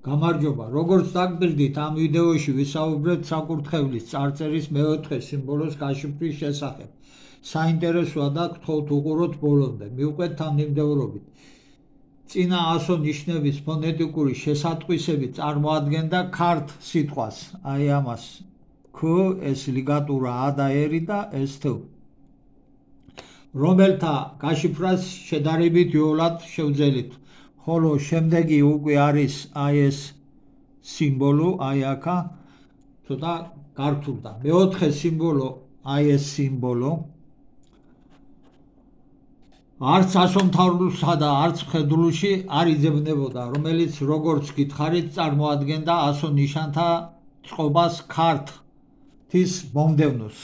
გამარჯობა. როგორც დაგბირდით, ამ ვიდეოში ვისაუბრებთ საკურთხევლის წარწერის მეოთხე სიმბოლოს გაშიფვრის შესახებ. საინტერესოა და გთხოვთ უყუროთ ბოლომდე. მივყვეთ თანმიმდევრობით. წინა ასო ნიშნების ფონეტიკური შესატყვისებით წარმოადგენდა ქართ სიტყვას, აი ამას ქ, ეს ლიგატურა ა და ერი და ეს თ, რომელთა გაშიფრას შედარებით იოლად შევძელით. ხოლო შემდეგი უკვე არის აი ეს სიმბოლო, აი აქა ცოტა გართულდა. მეოთხე სიმბოლო, აი ეს სიმბოლო არც ასომთავრულსა და არც მხედრულში არ იძებნებოდა, რომელიც როგორც გითხარით წარმოადგენდა ასო ნიშანთა წყობას ქართის მომდევნოს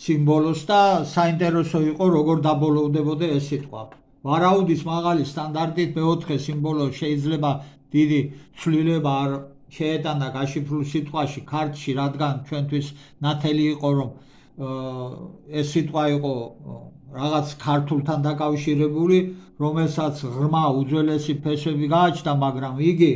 სიმბოლოს და საინტერესო იყო როგორ დაბოლოვდებოდა ეს სიტყვა. ვარაუდის მაღალი სტანდარტით მეოთხე სიმბოლო შეიძლება დიდი ცვლილება არ შეეტანა გაშიფრულ სიტყვაში ქართში, რადგან ჩვენთვის ნათელი იყო, რომ ეს სიტყვა იყო რაღაც ქართულთან დაკავშირებული, რომელსაც ღრმა უძველესი ფესვები გააჩნდა, მაგრამ იგი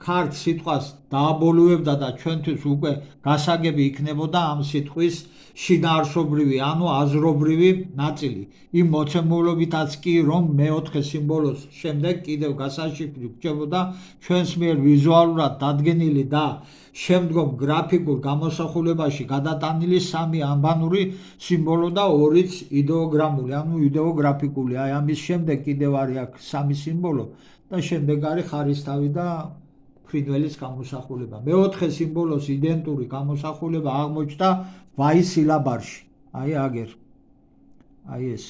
ქართ სიტყვას დააბოლოებდა და ჩვენთვის უკვე გასაგები იქნებოდა ამ სიტყვის შინაარსობრივი, ანუ აზრობრივი ნაწილი. იმ მოცემულობითაც კი, რომ მეოთხე სიმბოლოს შემდეგ კიდევ გასაშიფრი რჩებოდა ჩვენს მიერ ვიზუალურად დადგენილი და შემდგომ გრაფიკულ გამოსახულებაში გადატანილი სამი ამბანური სიმბოლო და ორიც იდეოგრამული, ანუ იდეოგრაფიკული. აი ამის შემდეგ კიდევ არის აქ სამი სიმბოლო და შემდეგ არის ხარისთავი და ფრინველის გამოსახულება. მეოთხე სიმბოლოს იდენტური გამოსახულება აღმოჩნდა ვაის სილაბარში. აი აგერ. აი ეს.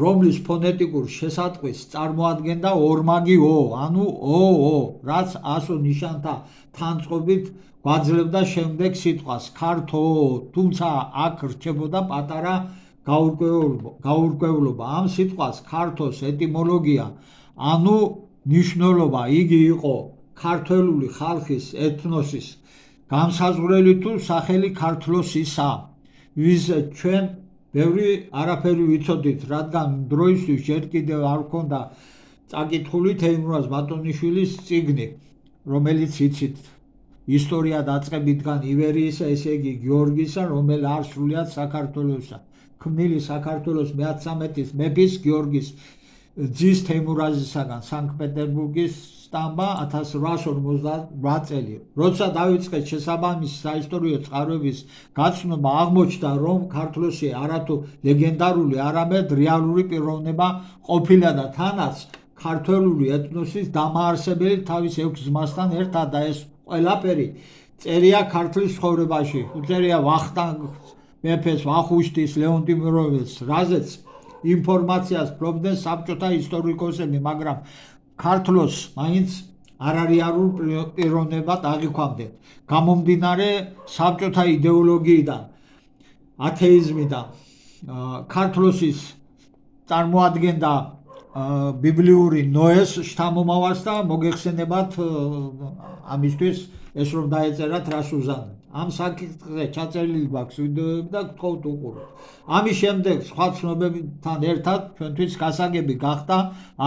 რომლის ფონეტიკურ შესატყვისს წარმოადგენდა ორმაგი ო, ანუ ო, რაც ასო ნიშანთა თანწყობით გვაძლევდა შემდეგ სიტყვას ქართო, თუმცა აქ რჩებოდა პატარა გაურკვევლობა. ამ სიტყვას ქართოს ეტიმოლოგია, ანუ ნიშნულობა, იგი იყო ქართველული ხალხის ეთნოსის განსაზღვრელი თუ სახელი ქართლოსისა, ვიზეთ ჩვენ ბევრი არაფერი ვიცოდით, რადგან დროისთვის ჯერ კიდევ არ ჰქონდა წაკითხული თეიმურაზ ბატონიშვილის წიგნი, რომელიც იცით ისტორია დაწყებითგან ივერიისა, ესე იგი გიორგისა, რომელიც არ სრულიად საქართველოსა. ქმნილი საქართველოს მე-13 მეფის გიორგის ძის თეიმურაზისაგან სანქტ-პეტერბურგის სტამბა 1858 წელი. როცა დაიწყეს შესაბამისი საისტორიო წყაროების გაცნობა, აღმოჩნდა, რომ ქართლოსი არათუ ლეგენდარული, არამედ რეალური პიროვნება ყოფილა და თანაც ქართველური ეთნოსის დამაარსებელი თავის 6 ძმასთან ერთად და ეს ყველაფერი წერია ქართლის ცხოვრებაში. უწერია ვახტანგ მეფეს, ვახუშტის, ლეონტი მროველს, რაზეც ინფორმაციას ფლობდნენ საბჭოთა ისტორიკოსები, მაგრამ ქართლოს მაინც არარეალურ პიროვნებად აღიქვამდნენ. გამომდინარე საბჭოთა იდეოლოგიიდან, ათეიზმიდან, ქართლოსის წარმოადგენდა ბიბლიური ნოეს შთამომავალს და მოგეხსენებათ ამისთვის ეს რომ დაეწერათ რას უზანებთ. ამ საკითხზე ჩაწერილი გვაქვს ვიდეოები და გთხოვთ უყუროთ. ამის შემდეგ სხვა ცნობებთან ერთად ჩვენთვის გასაგები გახდა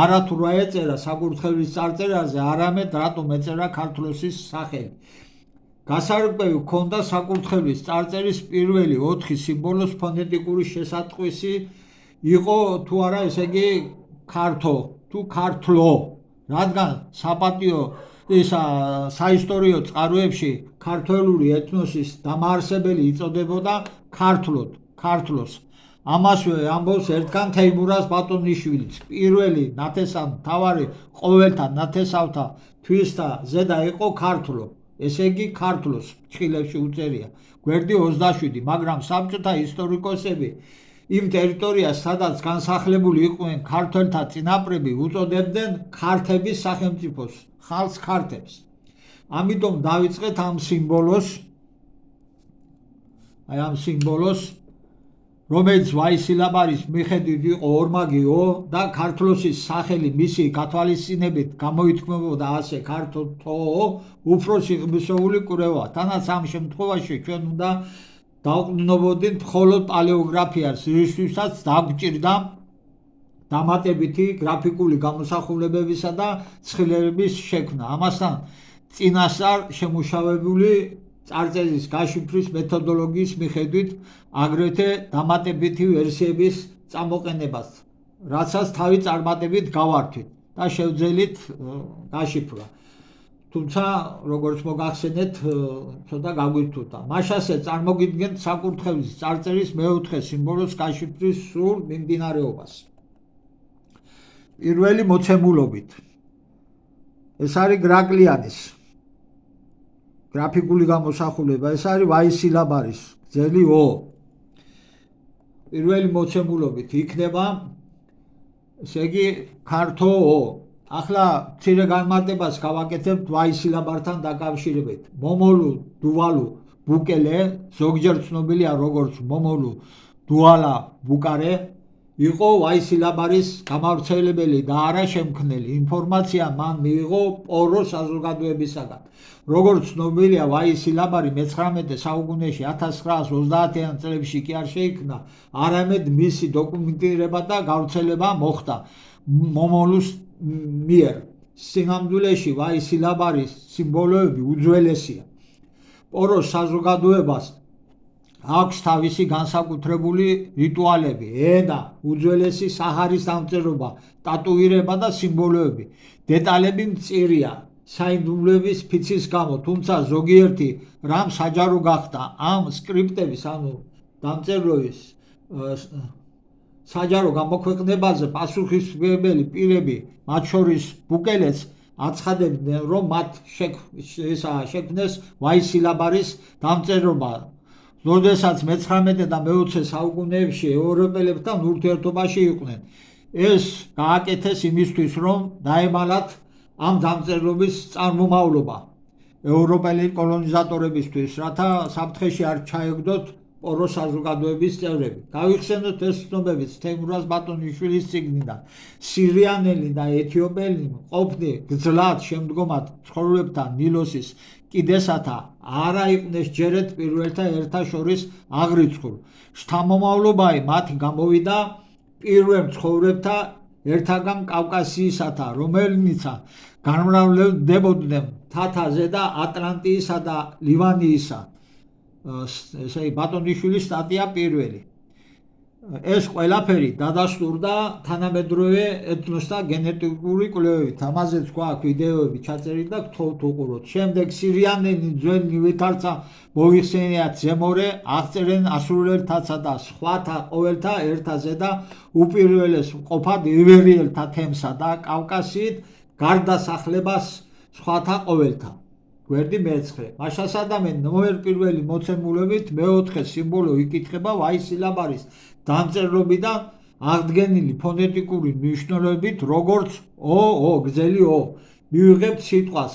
არათუ რა ეწერა საკურთხევლის წარწერაზე, არამედ რატომ ეწერა ქართლოსის სახელი. გასარკვევი ჰქონდა საკურთხევლის წარწერის პირველი 4 სიმბოლოს ფონეტიკური შესატყვისი იყო თუ არა, ესე იგი ქართო თუ ქართლო, რადგან საპატიო საისტორიო წყაროებში ქართველური ეთნოსის დამაარსებელი იწოდებოდა ქართლოს. ამასვე ამბობს ერთგან თეიმურაზ ბატონიშვილიც. პირველი ნათესავ-მთავარი ყოველთა ნათესავთა თვისთა ზედა იყო ქართლო, ესე იგი ქართლოს ფრჩხილებში უწერია გვერდი 27, მაგრამ საბჭოთა ისტორიკოსები იმ ტერიტორიას, სადაც განსახლებული იყვნენ ქართველთა წინაპრები, უწოდებდნენ ქართების სახელმწიფოს, ხალხს ქართებს. ამიტომ დავიწყეთ ამ სიმბოლოს, რომელიც ვაის სილაბარის მიხედვით იყო ორმაგი ო და ქართლოსის სახელი მისი გათვალისწინებით გამოითქმებოდა ასე ქართო, უფროსი ღმისეული კურევა. თანაც ამ შემთხვევაში ჩვენ უნდა დავყნობოდით მხოლოდ პალეოგრაფიას, რისთვისაც დაგვჭირდა დამატებითი გრაფიკული გამოსახულებებისა და ცხრილების შექმნა. ამასთან წინასწარ შემუშავებული წარწერის გაშიფვრის მეთოდოლოგიის მიხედვით აგრეთვე დამატებითი ვერსიების წამოყენებას, რაცაც თავი წარმატებით გავართვით და შევძელით გაშიფრვა. თუმცა, როგორც მოგახსენეთ, ცოტა გაგვირთუდა. მაშასე წარმოგიდგენთ საკურთხევლის წარწერის მეოთხე სიმბოლოს გაშიფვრის სრულ მიმდინარეობას. პირველი მოცემულობით. ეს არის გრაკლიანის გრაფიკული გამოსახულება, ეს არის ვაისილაბარის გრძელი ო. პირველი მოცემულობით იქნება, ესე იგი, ქართო ო. ახლა მცირე განმარტებას გავაკეთებთ ვაისილაბართან დაკავშირებით. მომოლუ, დუვალუ, ბუკელე, ზოგჯერ ცნობილია როგორც მომოლუ, დუალა, ბუკარე, იყო ვაისილაბარის გამავრცელებელი და არა შემქმნელი. ინფორმაცია მან მიიღო პოროს საზოგადოებისაგან. როგორც ცნობილია, ვაისილაბარი მე-19 საუკუნეში 1930-იან წლებში კი არ შეიქმნა, არამედ მისი დოკუმენტირება და გავრცელება მოხდა მომოლუს მიერ. სინამდვილეში ვაისილაბარის სიმბოლოები უძველესია. პოროს საზოგადოებას აქვს თავისი განსაკუთრებული რიტუალები, ენა, უძველესი საჰარის დამწერლობა, ტატუირება და სიმბოლოები. დეტალები მწირია საინდომლების ფიცის გამო, თუმცა ზოგიერთი რამ საჯარო გახდა ამ სკრიპტების, ანუ დამწერლობის საჯარო გამოქვეყნებაზე პასუხისმგებელი პირები, მათ შორის ბუკელეც, აცხადებდნენ, რომ მათ შექმნეს ვაისილაბარის დამწერლობა. როდესაც მე-19 და მე-20 საუკუნეებში ევროპელებთან ურთიერთობაში იყვნენ. ეს გააკეთეს იმისთვის, რომ დაემალათ ამ დამწერლობის წარმომავლობა ევროპელი კოლონიზატორებისთვის, რათა საფრთხეში არ ჩაეგდოთ პოროს საზოგადოების წევრები. გავიხსენოთ ეს ცნობებიც თეიმურაზ ბატონიშვილის წიგნიდან. სირიანელი და ეთიოპელი ყოფნი გძლად შემდგომად ცხოვრებთან ნილოსის კიდესათა არა იყვნენ ჯერეთ პირველთა ერთა შორის აღრიცხულ. შთამომავლობაი მათი გამოვიდა პირველ მცხოვრებთა ერთაგან კავკასიისათა, რომელნიცა განმავლდებოდნენ მთათაზე და ატლანტიისა და ლივანიისა. ესე იგი ბატონიშვილის სტატია პირველი. ეს ყველაფერი დადასტურდა თანამედროვე ეთნოსთა გენეტიკური კვლევებით. ამაზეც გვაქვს ვიდეოები ჩაწერილი და გთხოვთ უყუროთ. შემდეგ სირიანელი ძველი ვითარცა მოიხსენიათ ზემორე, აღწერენ ასურელთაცა და სხვათა ყოველთა ერთაზე და უპირველეს მყოფად ივერიელთა თემსა და კავკასიით გარდასახლებას სხვათა ყოველთა. გვერდი მე-9. მაშასადამე ნომერ პირველი მოცემულობით მე-4 სიმბოლო იკითხება ვაისილაბარის დამწერლობიდან აღდგენილი ფონეტიკური მნიშვნელობით, როგორც ო, გრძელი ო. მივიღებთ სიტყვას,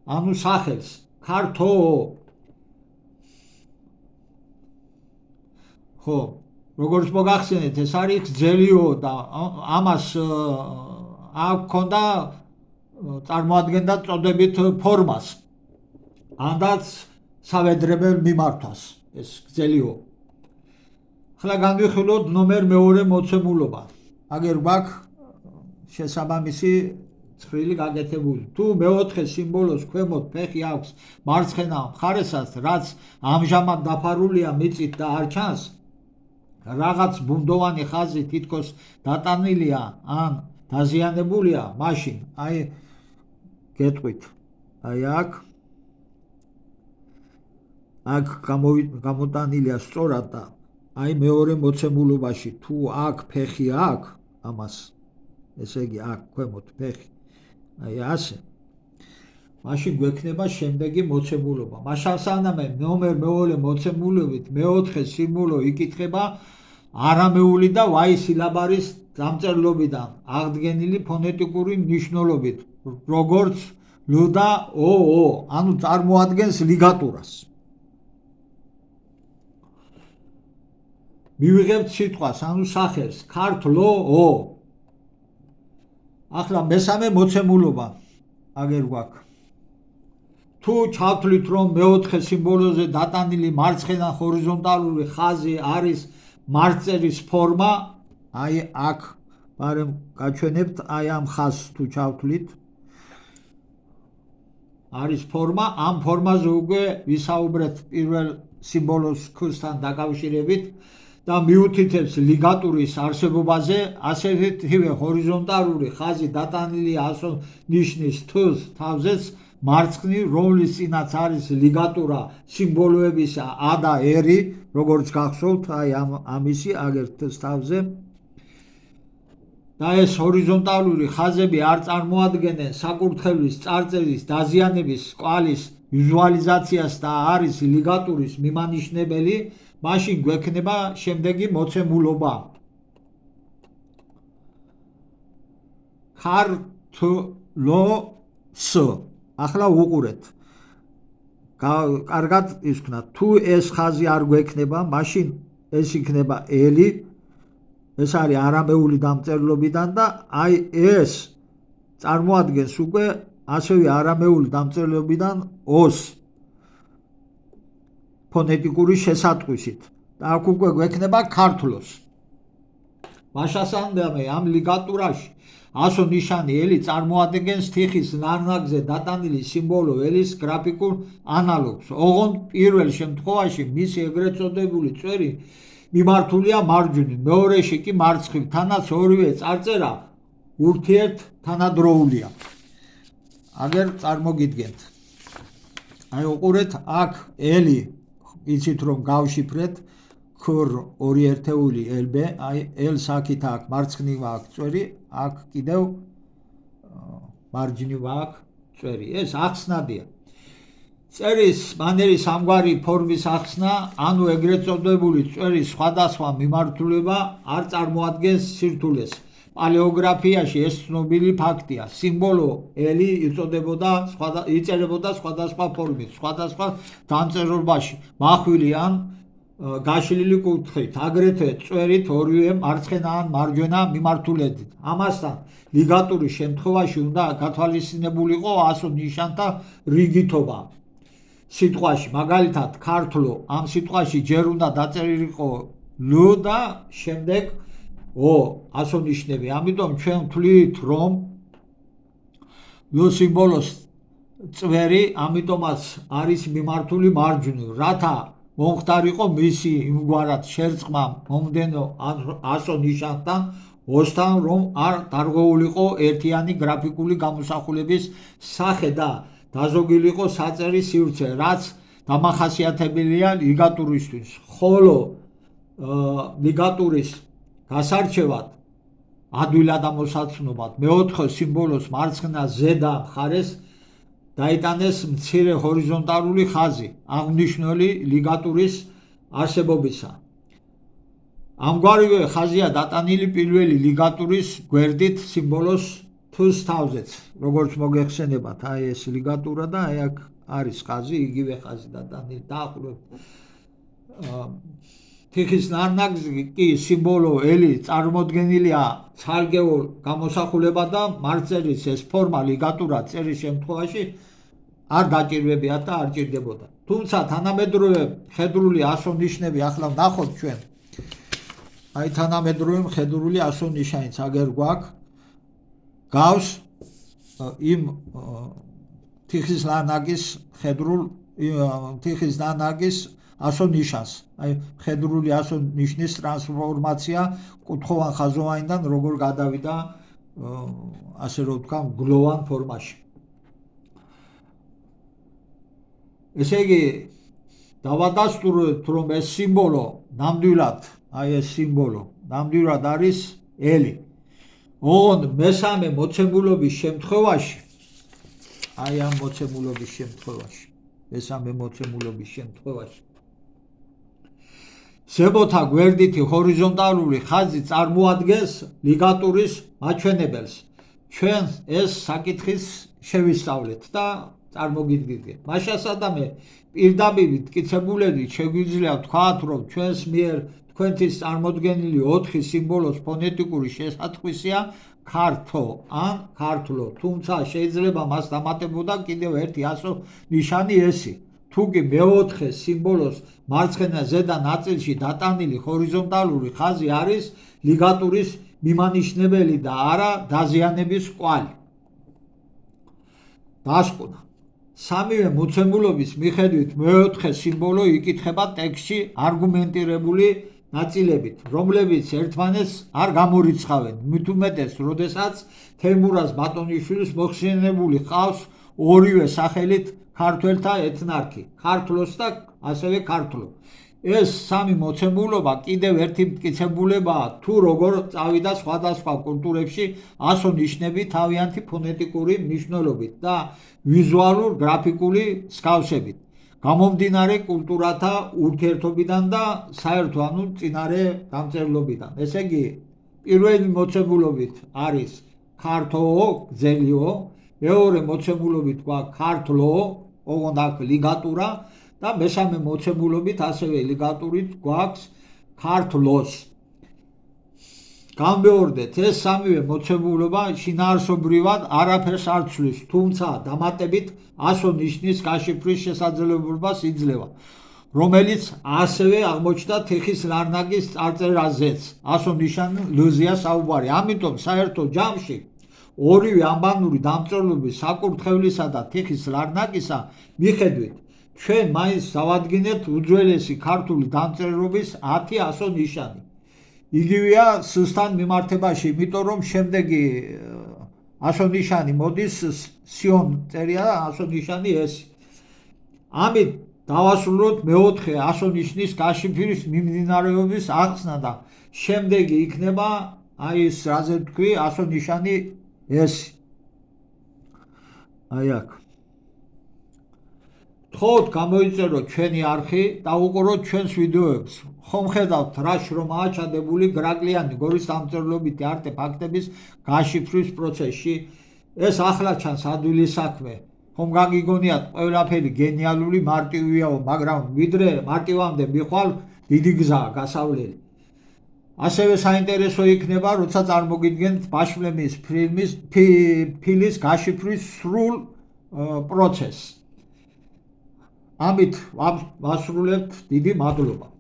ანუ სახელს, ქართო ო. ხო, როგორც მოგახსენეთ, ეს არის გრძელი ო და ამას აქ ქონდა წარმოადგენდა წოდებით ფორმას. ანდაც სავედრებელ მიმართვას ეს გრძელი ო. ახლა განვიხილოთ ნომერ მეორე მოცემულობა. აგერ გვაქვს შესაბამისი ცხრილი გაკეთებული. თუ მე-4 სიმბოლოს ქვემოთ ფეხი აქვს მარცხენა მხარესაც, რაც ამჟამად დაფარულია მიწით და არ ჩანს, რაღაც ბუნდოვანი ხაზი თითქოს დატანილია ან დაზიანებულია, მაშინ აი გეტყვით, აი აქ გამოტანილია სწორად და აი მეორე მოცემულობაში თუ აქ ფეხი აქვს ამას, ესე იგი აქ ქვემოთ ფეხი, აი ასე, მაშინ გვექნება შემდეგი მოცემულობა. მაშასადამე ნომერ მეორე მოცემულობით მე-4 სიმბოლო იკითხება არამეული და ვაისილაბარის დამწერლობიდან აღდგენილი ფონეტიკური მნიშვნელობით, როგორც ლ და ო, ანუ წარმოადგენს ლიგატურას. მივიღებთ სიტყვას, ანუ სახელს, ქართლო ო. ახლა მესამე მოცემულობა აგერ გვაქვს. თუ ჩავთვლით, რომ მე-4 სიმბოლოზე დატანილი მარცხენა ჰორიზონტალური ხაზი არის მარწერის ფორმა, აი აქ მაგრამ გაჩვენებთ აი ამ ხაზს თუ ჩავთვლით არის ფორმა, ამ ფორმაზე უკვე ვისაუბრეთ პირველ სიმბოლოს ქუსთან დაკავშირებით და მიუთითებს ლიგატურის არსებობაზე, ასეთივე ჰორიზონტალური ხაზი დატანილია ასო ნიშნის თს თავზეც მარცხნივ, რომლის წინაც არის ლიგატურა სიმბოლოების A და R, როგორც გახსოვთ, აი ამისი აგერ თს თავზე. და ეს ჰორიზონტალური ხაზები არ წარმოადგენენ საკურთხევლის წარწერის დაზიანების კვალის ვიზუალიზაციას და არის ლიგატურის მიმანიშნებელი, მაშინ გვექნება შემდეგი მოცემულობა. ქართლოს. ახლა უყურეთ. კარგად ისქნათ. თუ ეს ხაზი არ გვექნება, მაშინ ეს იქნება ელი. ეს არის არამეული დამწერლობიდან და აი ეს წარმოადგენს უკვე ასევე არამეული დამწერლობიდან ოს ფონეტიკური შესატყვისით და აქ უკვე გვექნება ქართლოს. მაშასამდე ამ ლიგატურაში ასო ნიშანი ელი წარმოადგენს თიხის ნარნაგზე დატანილი სიმბოლო ელის გრაფიკულ ანალოგს. ოღონდ პირველ შემთხვევაში მისი ეგრეთ წოდებული წვერი მიმართულია მარჯვნივ, მეორეში კი მარცხნივ, თანაც ორივე წარწერა ურთიერთ თანადროულია. აგერ წარმოგიდგენთ. აი უყურეთ, აქ ელი იცით რომ გავშიფრეთ ქრ ორი ერთეული LB, აი ელს აქით აქ მარცხნივ აქ წვერი, აქ კიდევ მარჯვნივ აქ წვერი. ეს ახსნადია. წერის მანერის ამგვარი ფორმის ახსნა, ანუ ეგრეთ წოდებული წვერის სხვადასხვა მიმართულება არ წარმოადგენს სირთულეს. პალეოგრაფიაში ეს ცნობილი ფაქტია. სიმბოლო ელი იწერებოდა სხვადასხვა ფორმით, სხვადასხვა დამწერლობაში, მახვილი ან გაშლილი კუთხით, აგრეთვე წვერით ორივე მარცხენა ან მარჯვენა მიმართულებით. ამასთან ლიგატურის შემთხვევაში უნდა გათვალისწინებულიყო ასო ნიშანთა რიგითობა. სიტყვაში, მაგალითად, ქართლო ამ სიტყვაში ჯერ უნდა დაწერილიყო ლ და შემდეგ ო ასო ნიშნები. ამიტომ ჩვენ ვთვლით, რომ ლ სიმბოლოს წვერი ამიტომაც არის მიმართული მარჯვნივ, რათა მომხდარიყო მისი იმგვარად შერწყმა მომდენო ასო ნიშანთან ოსთან, რომ არ დარღვეულიყო ერთიანი გრაფიკული გამოსახულების სახე და დაზოგილიყო საწერის სივრცე, რაც დამახასიათებელია ლიგატურისთვის. ხოლო ლიგატურის გასარჩევად, ადვილად ამოსაცნობად, მეოთხე სიმბოლოს მარცხენა ზედა მხარეს დაიტანეს მცირე ჰორიზონტალური ხაზი, აღნიშნული ლიგატურის არსებობისა. ამგვარივე ხაზია დატანილი პირველი ლიგატურის გვერდით სიმბოლოს თს თავზეც, როგორც მოგეხსენებათ, აი ეს ლიგატურა და აი აქ არის ხაზი, იგივე ხაზი დატანილი. დაახლოებით თიხის ნარნაგზე კი სიმბოლო ელი წარმოდგენილია ცალკეულ გამოსახულება და მარწერის ეს ფორმა ლიგატურა წერის შემთხვევაში არ დაჭირვებიათ და არ ჭირდებოდა. თუმცა თანამედროვე მხედრული ასო ნიშნები ახლა ვნახოთ ჩვენ. აი თანამედროვე მხედრული ასო ნიშანიც აგერ გვაქვს. გავს იმ თიხის ნანაგის ასო ნიშანს. აი მხედრული ასო ნიშნის ტრანსფორმაცია კუთხოვან ხაზოვანიდან როგორ გადავიდა ასე რომ ვთქვა გლოვან ფორმაში. ესე იგი დავადასტურებთ, რომ ეს სიმბოლო ნამდვილად, აი ეს სიმბოლო ნამდვილად არის ელი. ოღონდ მესამე მოცემულობის შემთხვევაში, აი ამ მოცემულობის შემთხვევაში, მესამე მოცემულობის შემთხვევაში ზემოთა გვერდითი ჰორიზონტალური ხაზი წარმოადგენს ლიგატურის მაჩვენებელს. ჩვენ ეს საკითხის შევისწავლეთ და წარმოგიდგენთ. მაშასადამე პირდაპირ მტკიცებულებით შეგვიძლია ვთქვათ, რომ ჩვენს მიერ თქვენთვის წარმოდგენილი 4 სიმბოლოს ფონეტიკური შესატყვისია ქართო ან ქართლო, თუმცა შეიძლება მას დამატებოდა კიდევ ერთი ასო ნიშანი ესი. თუკი მეოთხე სიმბოლოს მარცხენა ზედა ნაწილში დატანილი ჰორიზონტალური ხაზი არის ლიგატურის მიმანიშნებელი და არა დაზიანების კვალი. დასკვნა. სამივე მოცემულობის მიხედვით მეოთხე სიმბოლო იკითხება ტექსტში არგუმენტირებული ნაწილებით, რომლებიც ერთმანეთს არ გამორიცხავენ, მით უმეტეს, როდესაც თეიმურაზ ბატონიშვილის მოხსენებული ჰყავს ორივე სახელით ქართველთა ეთნარქი, ქართლოს და ასევე ქართლო. ეს სამი მოცემულობა კიდევ ერთი მტკიცებულებაა თუ როგორ წავიდა სხვადასხვა კულტურებში ასო ნიშნები თავიანთი ფონეტიკური მნიშვნელობით და ვიზუალურ გრაფიკული მსგავსებით, გამომდინარე კულტურათა ურთიერთობიდან და საერთო წინარე დამწერლობიდან. ესე იგი, პირველი მოცემულობით არის ქართო, გზელიო, მეორე მოცემულობით გვაქვს ქართლო, ოღონდ აქ ლიგატურა და მესამე მოცემულობით ასევე ლიგატურით გვაქვს ქართლოს. გამბეორდეთ, ეს სამივე მოცემულობა შინაარსობრივად არაფერს არ ცვლის, თუმცა დამატებით ასო ნიშნის გაშიფვრის შესაძლებლობას იძლევა, რომელიც ასევე აღმოჩნდა თიხის ლარნაკის წარწერაზეც. ასო ნიშან ლზია საუბარი. ამიტომ საერთო ჯამში ორივე ამბანური დამწერლობის საკურთხევლისა და თიხის ლარნაკისა მიხედვით ჩვენ მაინც დავადგინეთ უძველესი ქართული დამწერლობის 10 ასო ნიშანი. იგივეა სისთან მიმართებაში, იმიტომ რომ შემდეგი ასო ნიშანი მოდის სიონ წერია ასო ნიშანი ეს. ამით დავასრულოთ მეოთხე ასო ნიშნის გაშიფვრის მიმდინარეობის ახსნა და შემდეგი იქნება ეს რაზე თქვი ასო ნიშანი ეს. აი აქ. თხოვთ გამოიწეროთ ჩვენი არხი და უყუროთ ჩვენს ვიდეოებს. ხომ ხედავთ რა შრომაა ჩადებული გრაკლიანი გორის დამწერლობითი არტეფაქტების გაშიფვრის პროცესში. ეს ახლა ჩანს ადვილი საქმე. ხომ გაგიგონიათ ყველაფერი გენიალური მარტივიაო, მაგრამ ვიდრე მარტივამდე მიხვალ დიდი გზაა გასავლელი. ასევე საინტერესო იქნება, როცა წარმოგიდგენთ ბაშლემის ფილის გაშიფვრის სრულ პროცესს. ამით ვასრულებთ, დიდი მადლობა.